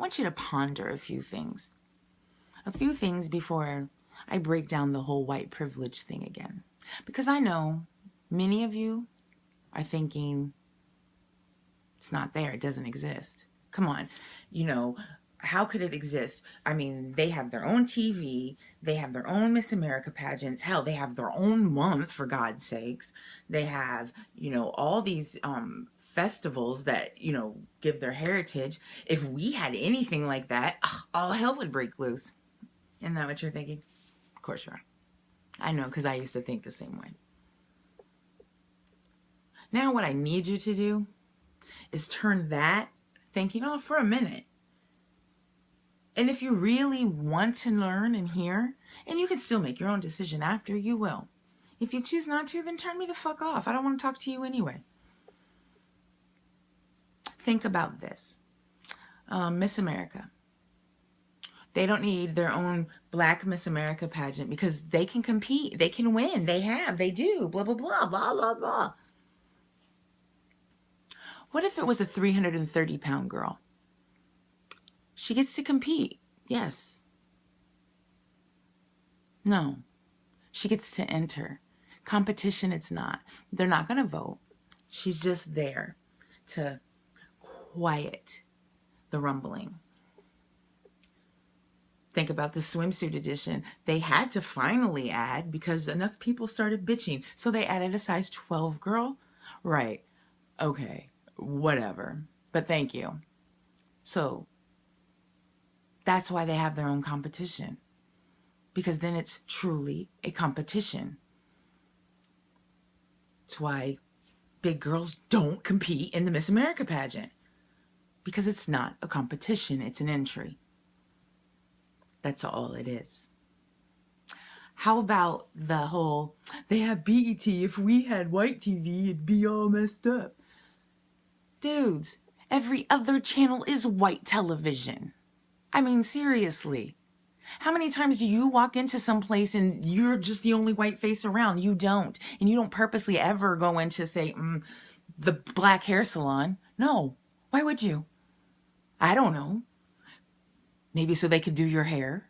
want you to ponder a few things. A few things before I break down the whole white privilege thing again. Because I know many of you are thinking it's not there, it doesn't exist. Come on, how could it exist? I mean, they have their own TV, they have their own Miss America pageants, hell, they have their own month, for God's sakes. They have, all these festivals that, give their heritage. If we had anything like that, all hell would break loose. Isn't that what you're thinking? Of course you are. I know, because I used to think the same way. Now what I need you to do is turn that thinking off for a minute. And if you really want to learn and hear, and you can still make your own decision after, you will. If you choose not to, then turn me the fuck off. I don't want to talk to you anyway. Think about this. Miss America. They don't need their own Black Miss America pageant because they can compete. They can win. They do. Blah, blah, blah, blah, blah, blah. What if it was a 330-pound girl? She gets to compete. Yes. No. She gets to enter. Competition, it's not. They're not going to vote. She's just there to quiet the rumbling. Think about the swimsuit edition. They had to finally add because enough people started bitching. So they added a size 12 girl. Right. Okay. Whatever. But thank you. So that's why they have their own competition. Because then it's truly a competition. That's why big girls don't compete in the Miss America pageant. Because it's not a competition, it's an entry. That's all it is. How about the whole, they have BET, if we had white TV, it'd be all messed up. Dudes, every other channel is white television. I mean, seriously. How many times do you walk into some place and you're just the only white face around? You don't. And you don't purposely ever go into, say, the black hair salon. No. Why would you? I don't know. Maybe so they could do your hair.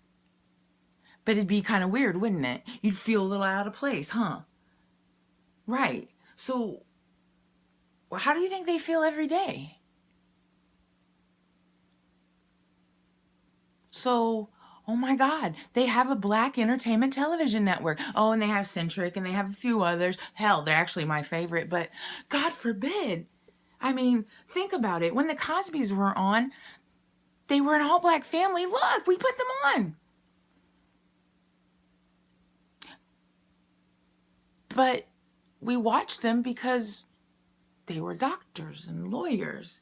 But it'd be kind of weird, wouldn't it? You'd feel a little out of place, huh? Right. So, how do you think they feel every day? So, oh my God, they have a Black entertainment television network. Oh, and they have Centric and they have a few others. Hell, they're actually my favorite, but God forbid. I mean, think about it. When the Cosbys were on, they were an all-Black family. Look, we put them on. But we watched them because they were doctors and lawyers.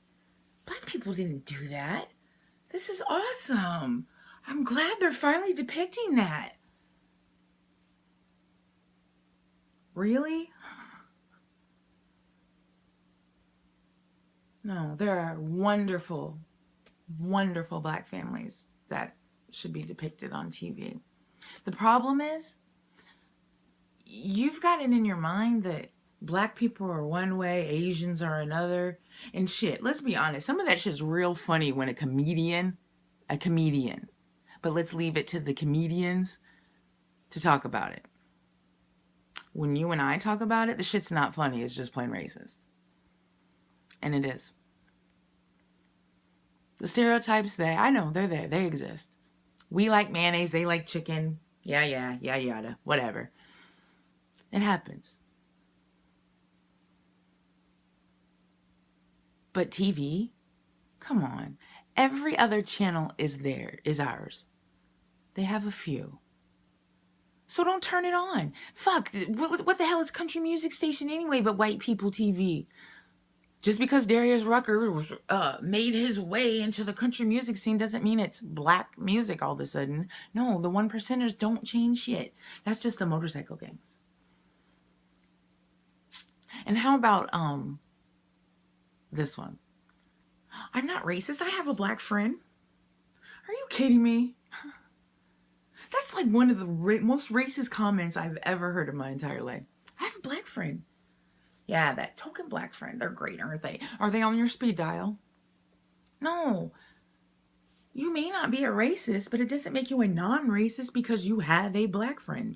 Black people didn't do that. This is awesome. I'm glad they're finally depicting that. Really? No, there are wonderful, wonderful Black families that should be depicted on TV. The problem is, you've got it in your mind that Black people are one way, Asians are another, and shit, let's be honest, some of that shit's real funny when a comedian, but let's leave it to the comedians to talk about it. When you and I talk about it, the shit's not funny, it's just plain racist. And it is. The stereotypes, I know, they're there, they exist. We like mayonnaise, they like chicken, yada, whatever. It happens. But TV, come on. Every other channel is ours. They have a few. So don't turn it on. Fuck, what the hell is country music station anyway but white people TV? Just because Darius Rucker made his way into the country music scene doesn't mean it's Black music all of a sudden. No, the 1%ers don't change shit. That's just the motorcycle gangs. And how about this one? I'm not racist. I have a Black friend. Are you kidding me? That's like one of the most racist comments I've ever heard in my entire life. I have a Black friend. Yeah, that token Black friend. They're great, aren't they? Are they on your speed dial? No. You may not be a racist, but it doesn't make you a non-racist because you have a black friend.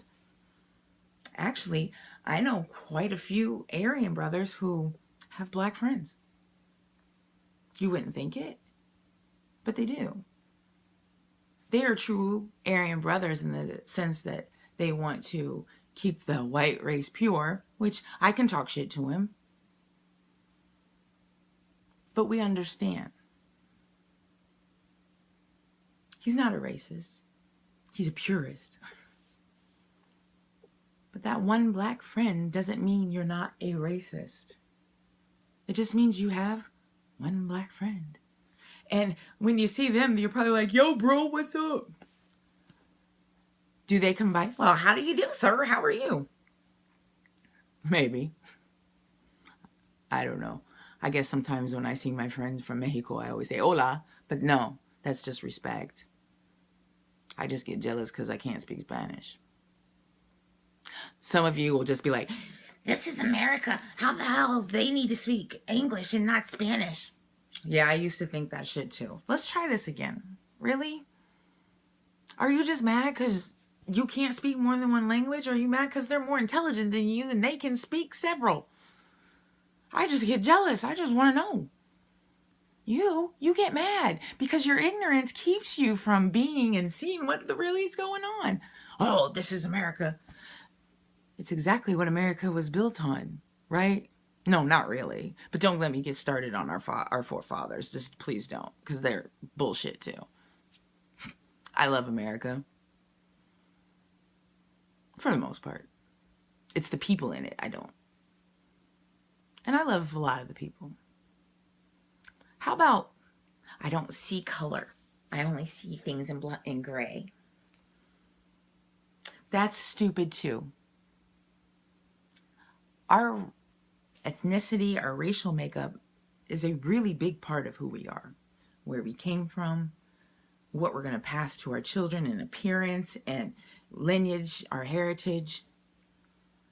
Actually, I know quite a few Aryan brothers who have black friends. You wouldn't think it, but they do. They are true Aryan brothers in the sense that they want to keep the white race pure, which I can talk shit to him. But we understand. He's not a racist. He's a purist. But that one black friend doesn't mean you're not a racist. It just means you have one black friend. And when you see them, you're probably like, yo, bro, what's up? Do they come by? Well, how do you do, sir? How are you? Maybe. I don't know. I guess sometimes when I see my friends from Mexico, I always say, hola. But no, that's just respect. I just get jealous because I can't speak Spanish. Some of you will just be like, this is America. How the hell they need to speak English and not Spanish? Yeah, I used to think that shit too. Let's try this again. Really? Are you just mad because you can't speak more than one language? Or are you mad because they're more intelligent than you and they can speak several? I just get jealous. I just want to know. You get mad because your ignorance keeps you from being and seeing what really is going on. Oh, this is America. It's exactly what America was built on, right? No, not really. But don't let me get started on our forefathers. Just please don't, because they're bullshit too. I love America. For the most part. It's the people in it I don't. And I love a lot of the people. How about I don't see color. I only see things in gray. That's stupid too. Our ethnicity, our racial makeup is a really big part of who we are. Where we came from, what we're going to pass to our children in appearance and lineage, our heritage.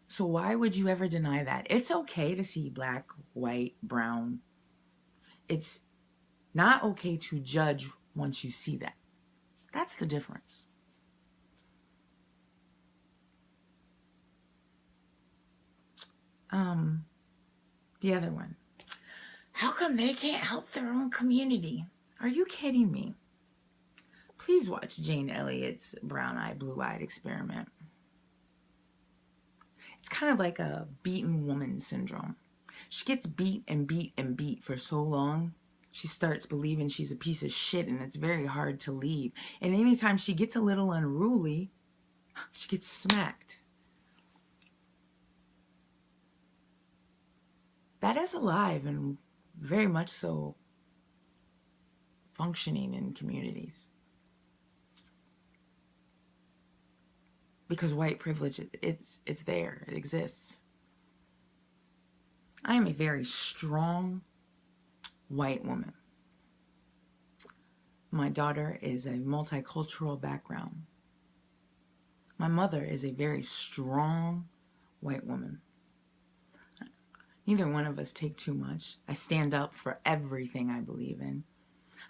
So why would you ever deny that? It's okay to see black, white, brown. It's not okay to judge once you see that. That's the difference. The other one. How come they can't help their own community? Are you kidding me? Please watch Jane Elliott's Brown-Eyed, Blue-Eyed Experiment. It's kind of like a beaten woman syndrome. She gets beat and beat and beat for so long, she starts believing she's a piece of shit and it's very hard to leave. And anytime she gets a little unruly, she gets smacked. That is alive and very much so functioning in communities. Because white privilege, it's there. It exists. I am a very strong white woman. My daughter is a multicultural background. My mother is a very strong white woman. Neither one of us take too much. I stand up for everything I believe in.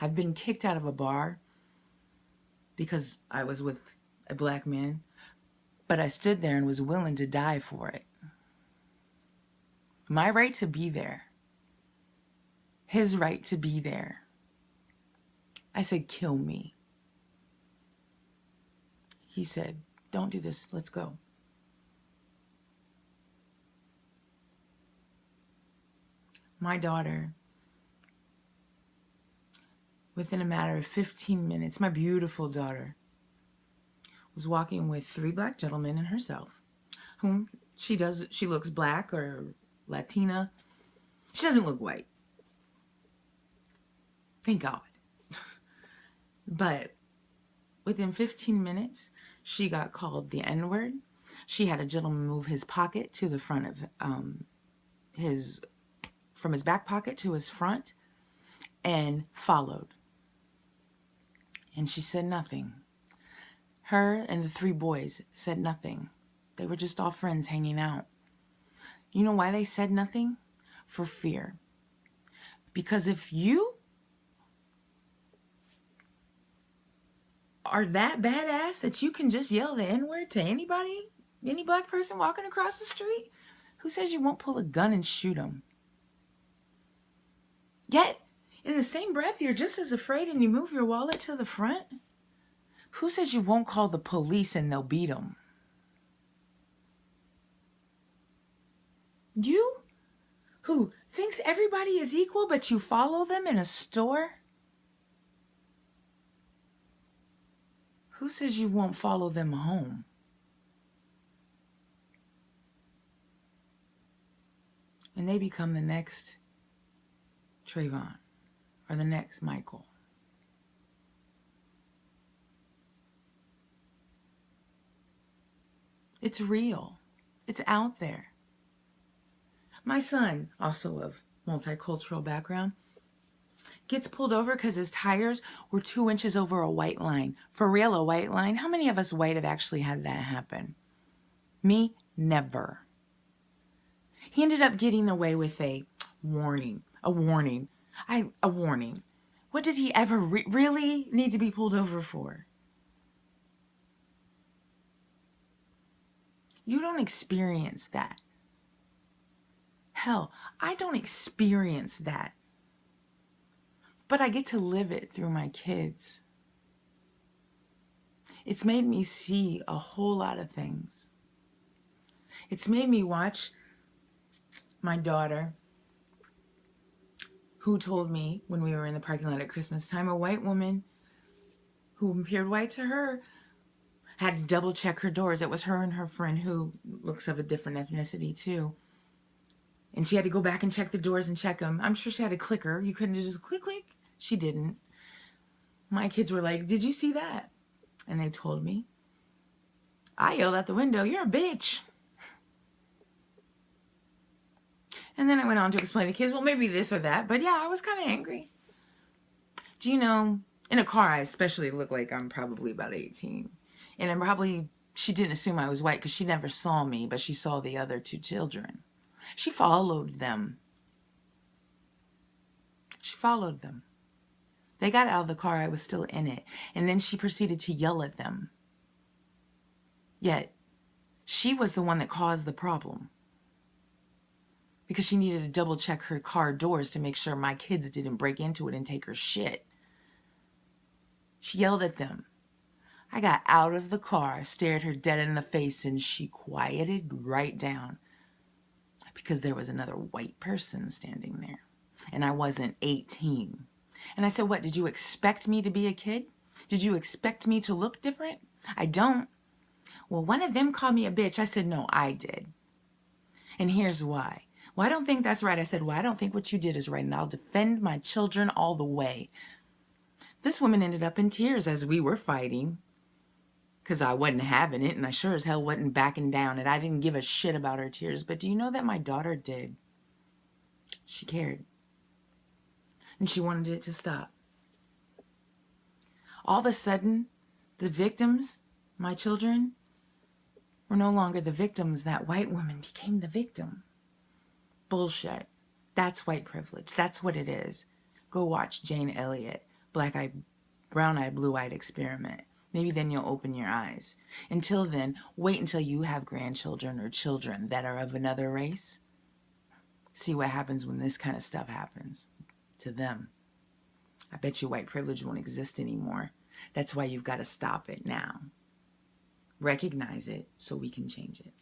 I've been kicked out of a bar because I was with a black man, but I stood there and was willing to die for it. My right to be there. His right to be there. I said, kill me. He said, don't do this, let's go. My daughter, within a matter of 15 minutes, my beautiful daughter, was walking with 3 black gentlemen and herself, whom she looks black or Latina. She doesn't look white. Thank God. But within 15 minutes, she got called the N-word. She had a gentleman move his pocket to the front of from his back pocket to his front and followed. And she said nothing. Her and the 3 boys said nothing. They were just all friends hanging out. You know why they said nothing? For fear. Because if you are that badass that you can just yell the N-word to anybody, any black person walking across the street? Who says you won't pull a gun and shoot them? Yet, in the same breath, you're just as afraid and you move your wallet to the front? Who says you won't call the police and they'll beat them? You? Who thinks everybody is equal but you follow them in a store? Who says you won't follow them home? And they become the next Trayvon or the next Michael. It's real. It's out there. My son, also of multicultural background, gets pulled over because his tires were 2 inches over a white line. For real, a white line? How many of us white have actually had that happen? Me? Never. He ended up getting away with a warning. A warning. What did he ever really need to be pulled over for? You don't experience that. Hell, I don't experience that. But I get to live it through my kids. It's made me see a whole lot of things. It's made me watch my daughter, who told me when we were in the parking lot at Christmas time, a white woman who appeared white to her had to double check her doors. It was her and her friend who looks of a different ethnicity too. And she had to go back and check the doors and check them. I'm sure she had a clicker. You couldn't just click, click. She didn't. My kids were like, did you see that? And they told me. I yelled out the window, you're a bitch. And then I went on to explain to kids, well, maybe this or that. But yeah, I was kind of angry. Do you know, in a car, I especially look like I'm probably about 18. And she didn't assume I was white because she never saw me, but she saw the other two children. She followed them. She followed them. They got out of the car. I was still in it. And then she proceeded to yell at them. Yet, she was the one that caused the problem. Because she needed to double check her car doors to make sure my kids didn't break into it and take her shit. She yelled at them. I got out of the car, stared her dead in the face, and she quieted right down. Because there was another white person standing there. And I wasn't 18. And I said, what, did you expect me to be a kid? Did you expect me to look different? I don't. Well, one of them called me a bitch. I said, no, I did. And here's why. Well, I don't think that's right. I said, well, I don't think what you did is right, and I'll defend my children all the way. This woman ended up in tears as we were fighting, because I wasn't having it, and I sure as hell wasn't backing down, and I didn't give a shit about her tears. But do you know that my daughter did? She cared. And she wanted it to stop. All of a sudden, the victims, my children, were no longer the victims. That white woman became the victim. Bullshit. That's white privilege. That's what it is. Go watch Jane Elliott, Black-Eyed, Brown-Eyed, Blue-Eyed Experiment. Maybe then you'll open your eyes. Until then, wait until you have grandchildren or children that are of another race. See what happens when this kind of stuff happens to them. I bet you white privilege won't exist anymore. That's why you've got to stop it now. Recognize it so we can change it.